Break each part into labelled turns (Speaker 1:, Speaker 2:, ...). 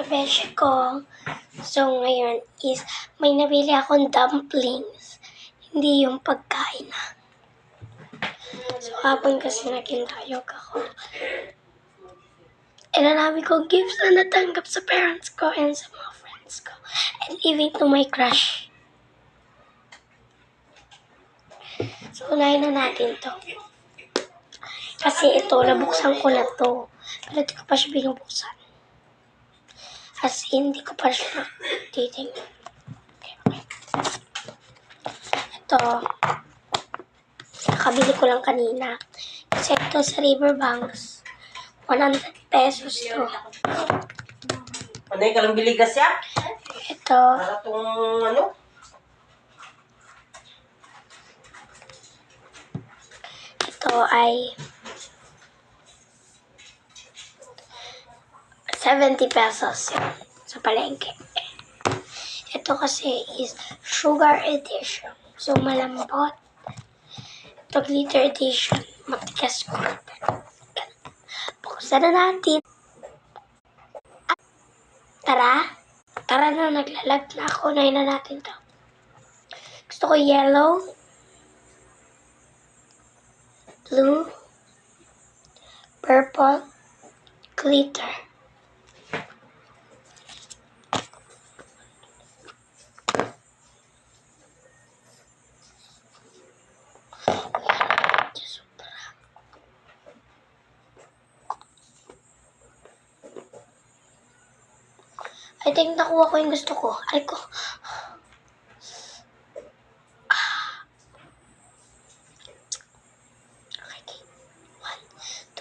Speaker 1: beshi ko. So, ngayon is may nabili akong dumplings. Hindi yung pagkain na. So, hapon kasi nagkintayog ako. And marami kong gifts na natanggap sa parents ko and sa mga friends ko. And even to my crush. So, unahin na natin to. Kasi ito, nabuksan ko na to. Pero di ko pa siya binubuksan. As in, di ko pa siya titingnan. Okay. Ito, nakabili ko lang kanina. Kasi ito sa Riverbanks. 100 pesos to.
Speaker 2: Ano yung kalang biligas ya?
Speaker 1: Ito.
Speaker 2: Para itong ano?
Speaker 1: Ito ay 70 pesos yun sa palengke. Ito kasi is sugar edition. So, malambot. Ito glitter edition. Matigas ko. Buksan na natin. Tara. Tara na, naglalag na ako. Unahin na natin to. Gusto ko yellow, blue, purple, glitter. I think nakuha ko yung gusto ko. Ay ko. Okay. 1,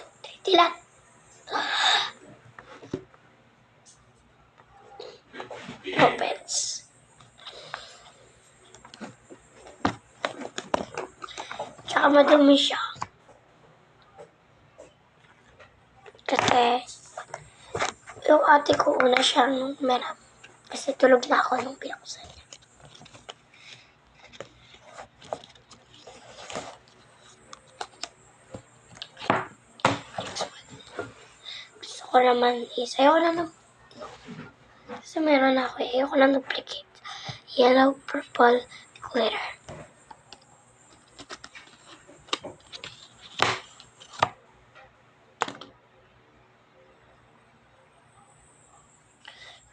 Speaker 1: 2, 3. Tilat. Opens. Tsaka madumi siya. Kasi yung ate ko una siyang meron. Kasi tulog na ako nung pinaksan niya. Gusto ko naman is, ayoko na kasi meron ako eh. Ayoko na duplicate. Yellow, purple, glitter.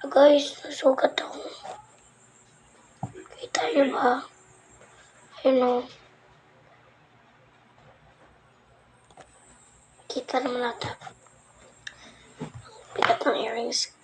Speaker 1: So guys, nasugat ako. Kita niyo ba? Ayun o. Kita naman natin. Bigat ng earrings